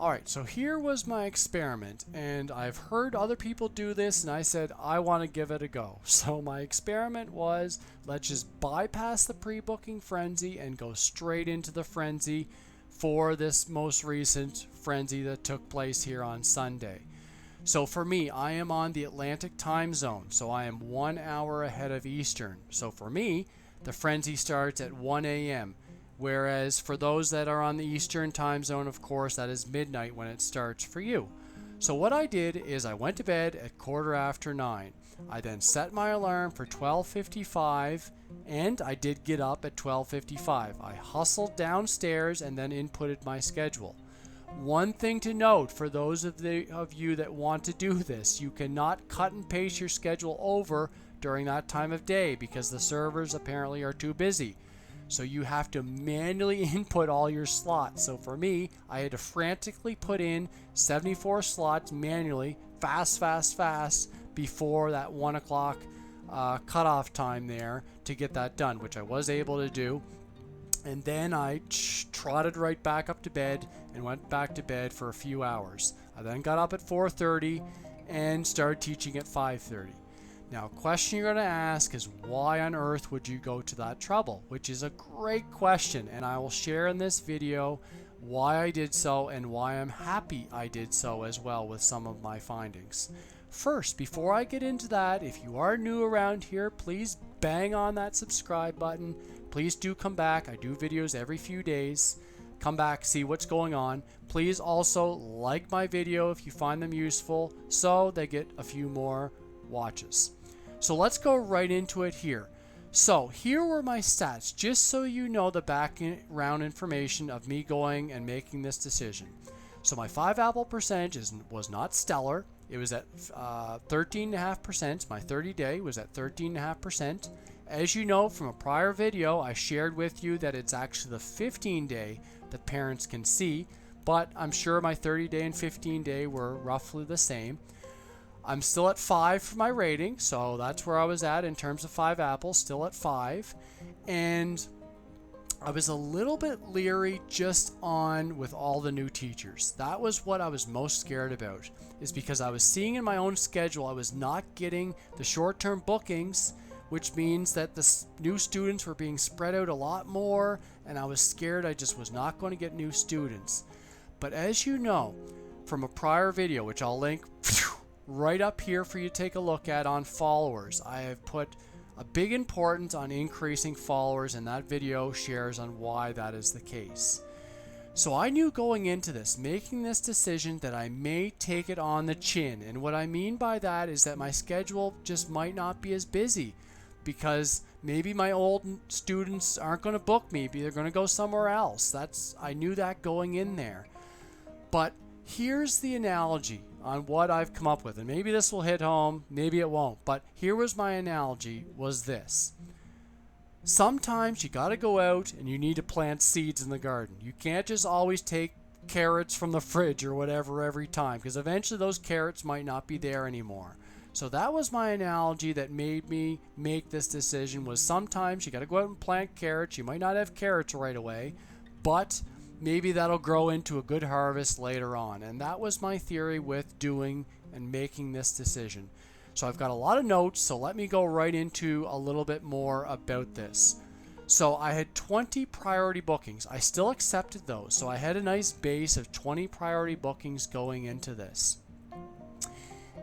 Alright, so here was my experiment, and I've heard other people do this, and I said I want to give it a go. So my experiment was, let's just bypass the pre-booking frenzy and go straight into the frenzy for this most recent frenzy that took place here on Sunday. So for me, I am on the Atlantic time zone, so I am 1 hour ahead of Eastern. So for me, the frenzy starts at 1 a.m. Whereas for those that are on the Eastern time zone, of course, that is midnight when it starts for you. So what I did is I went to bed at 9:15. I then set my alarm for 12:55, and I did get up at 12:55. I hustled downstairs and then inputted my schedule. One thing to note for those of you that want to do this, you cannot cut and paste your schedule over during that time of day because the servers apparently are too busy. So you have to manually input all your slots. So for me, I had to frantically put in 74 slots manually, fast, before that 1 o'clock cutoff time there to get that done, which I was able to do. And then I trotted right back up to bed and went back to bed for a few hours. I then got up at 4:30 and started teaching at 5:30. Now, a question you're going to ask is, why on earth would you go to that trouble? Which is a great question, and I will share in this video why I did so and why I'm happy I did so as well with some of my findings. First, before I get into that, if you are new around here, please bang on that subscribe button. Please do come back. I do videos every few days. Come back, see what's going on. Please also like my video if you find them useful so they get a few more watches. So let's go right into it here. So here were my stats, just so you know the background information of me going and making this decision. So my 5 apple percentage was not stellar. It was at 13.5%. My 30-day was at 13.5%. As you know from a prior video, I shared with you that it's actually the 15-day that parents can see, but I'm sure my 30-day and 15-day were roughly the same. I'm still at 5 for my rating, so that's where I was at in terms of 5 apples, still at 5. And I was a little bit leery just on with all the new teachers. That was what I was most scared about, is because I was seeing in my own schedule I was not getting the short-term bookings, which means that the new students were being spread out a lot more, and I was scared I just was not going to get new students. But as you know from a prior video, which I'll link right up here for you to take a look at on followers, I have put a big importance on increasing followers, and that video shares on why that is the case. So I knew going into this, making this decision, that I may take it on the chin. And what I mean by that is that my schedule just might not be as busy, because maybe my old students aren't going to book me, they're going to go somewhere else. I knew that going in there. But here's the analogy on what I've come up with, and maybe this will hit home, maybe it won't, but here was my analogy, was this. Sometimes you got to go out and you need to plant seeds in the garden. You can't just always take carrots from the fridge or whatever every time, because eventually those carrots might not be there anymore. So that was my analogy that made me make this decision, was sometimes you got to go out and plant carrots. You might not have carrots right away, but maybe that'll grow into a good harvest later on. And that was my theory with doing and making this decision. So I've got a lot of notes, so let me go right into a little bit more about this. So I had 20 priority bookings. I still accepted those. So I had a nice base of 20 priority bookings going into this.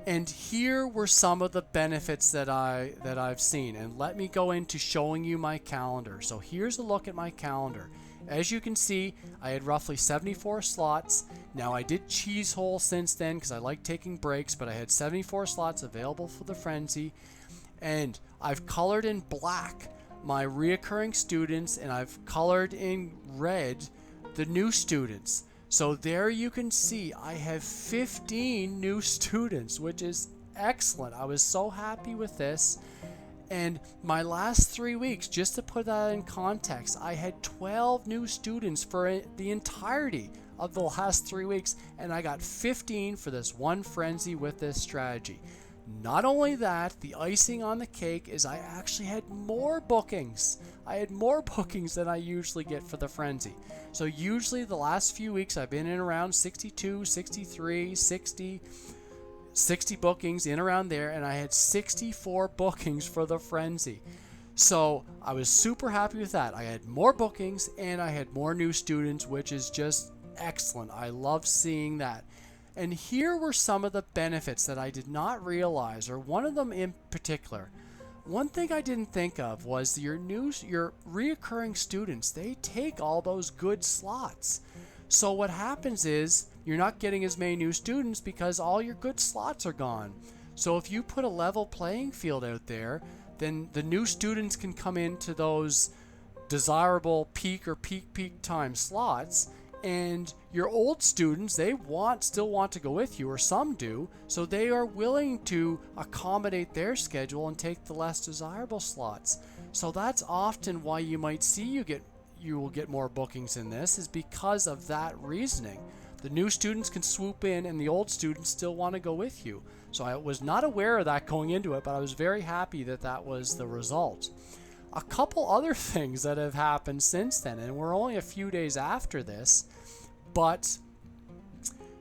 And here were some of the benefits that I've seen. And let me go into showing you my calendar. So here's a look at my calendar. As you can see, I had roughly 74 slots. Now I did cheese hole since then because I like taking breaks, but I had 74 slots available for the frenzy. And I've colored in black my reoccurring students, and I've colored in red the new students. So there you can see I have 15 new students, which is excellent. I was so happy with this. And my last 3 weeks, just to put that in context, I had 12 new students for the entirety of the last 3 weeks, and I got 15 for this one frenzy with this strategy. Not only that, the icing on the cake is I actually had more bookings. I had more bookings than I usually get for the Frenzy. So usually the last few weeks I've been in around 62, 63, 60 bookings in around there, and I had 64 bookings for the Frenzy. So I was super happy with that. I had more bookings and I had more new students, which is just excellent. I love seeing that. And here were some of the benefits that I did not realize, or one of them in particular. One thing I didn't think of was your reoccurring students. They take all those good slots. So what happens is you're not getting as many new students because all your good slots are gone. So if you put a level playing field out there, then the new students can come into those desirable peak or peak time slots, and your old students, they still want to go with you, or some do, so they are willing to accommodate their schedule and take the less desirable slots. So that's often why you might see you will get more bookings in this, is because of that reasoning. The new students can swoop in and the old students still want to go with you. So I was not aware of that going into it, but I was very happy that that was the result. A couple other things that have happened since then, and we're only a few days after this, but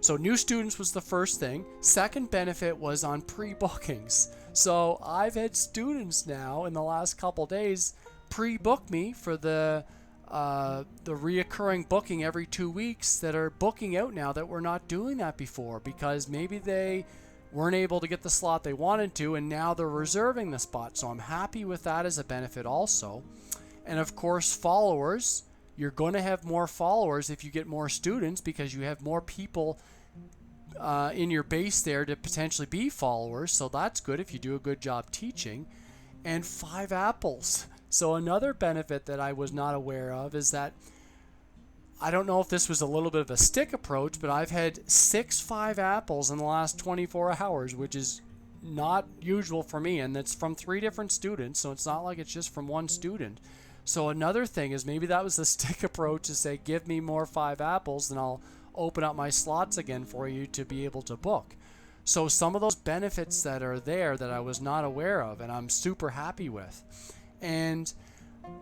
so new students was the first thing. Second benefit was on pre-bookings. So I've had students now in the last couple days pre-book me for the reoccurring booking every 2 weeks that are booking out now that were not doing that before, because maybe they weren't able to get the slot they wanted to, and now they're reserving the spot. So I'm happy with that as a benefit also. And of course, followers. You're going to have more followers if you get more students, because you have more people in your base there to potentially be followers. So that's good if you do a good job teaching. And 5 apples. So another benefit that I was not aware of is that, I don't know if this was a little bit of a stick approach, but I've had 6 5 apples in the last 24 hours, which is not usual for me. And it's from 3 different students, so it's not like it's just from one student. So another thing is, maybe that was the stick approach, to say, give me more 5 apples, then I'll open up my slots again for you to be able to book. So some of those benefits that are there that I was not aware of, and I'm super happy with. And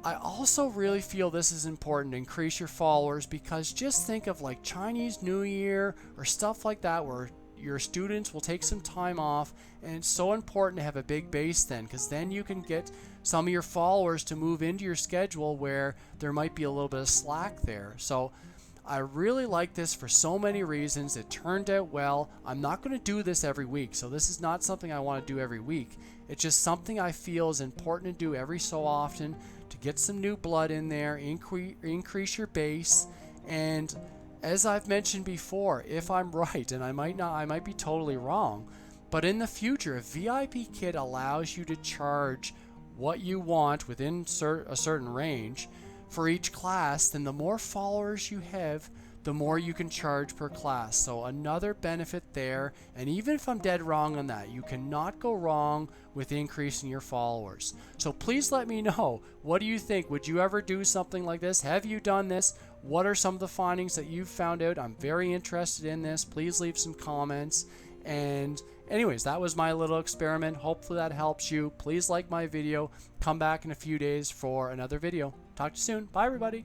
I also really feel this is important to increase your followers, because just think of like Chinese New Year or stuff like that, where your students will take some time off, and it's so important to have a big base then, because then you can get some of your followers to move into your schedule where there might be a little bit of slack there. So I really like this for so many reasons. It turned out well. I'm not going to do this every week, so this is not something I want to do every week. It's just something I feel is important to do every so often, to get some new blood in there, increase your base. And as I've mentioned before, if I'm right, and I might be totally wrong, but in the future, if Vipkid allows you to charge what you want within a certain range for each class, then the more followers you have, the more you can charge per class. So another benefit there. And even if I'm dead wrong on that, you cannot go wrong with increasing your followers. So please let me know, what do you think? Would you ever do something like this? Have you done this? What are some of the findings that you've found out? I'm very interested in this. Please leave some comments. And anyways, that was my little experiment. Hopefully that helps you. Please like my video. Come back in a few days for another video. Talk to you soon. Bye, everybody.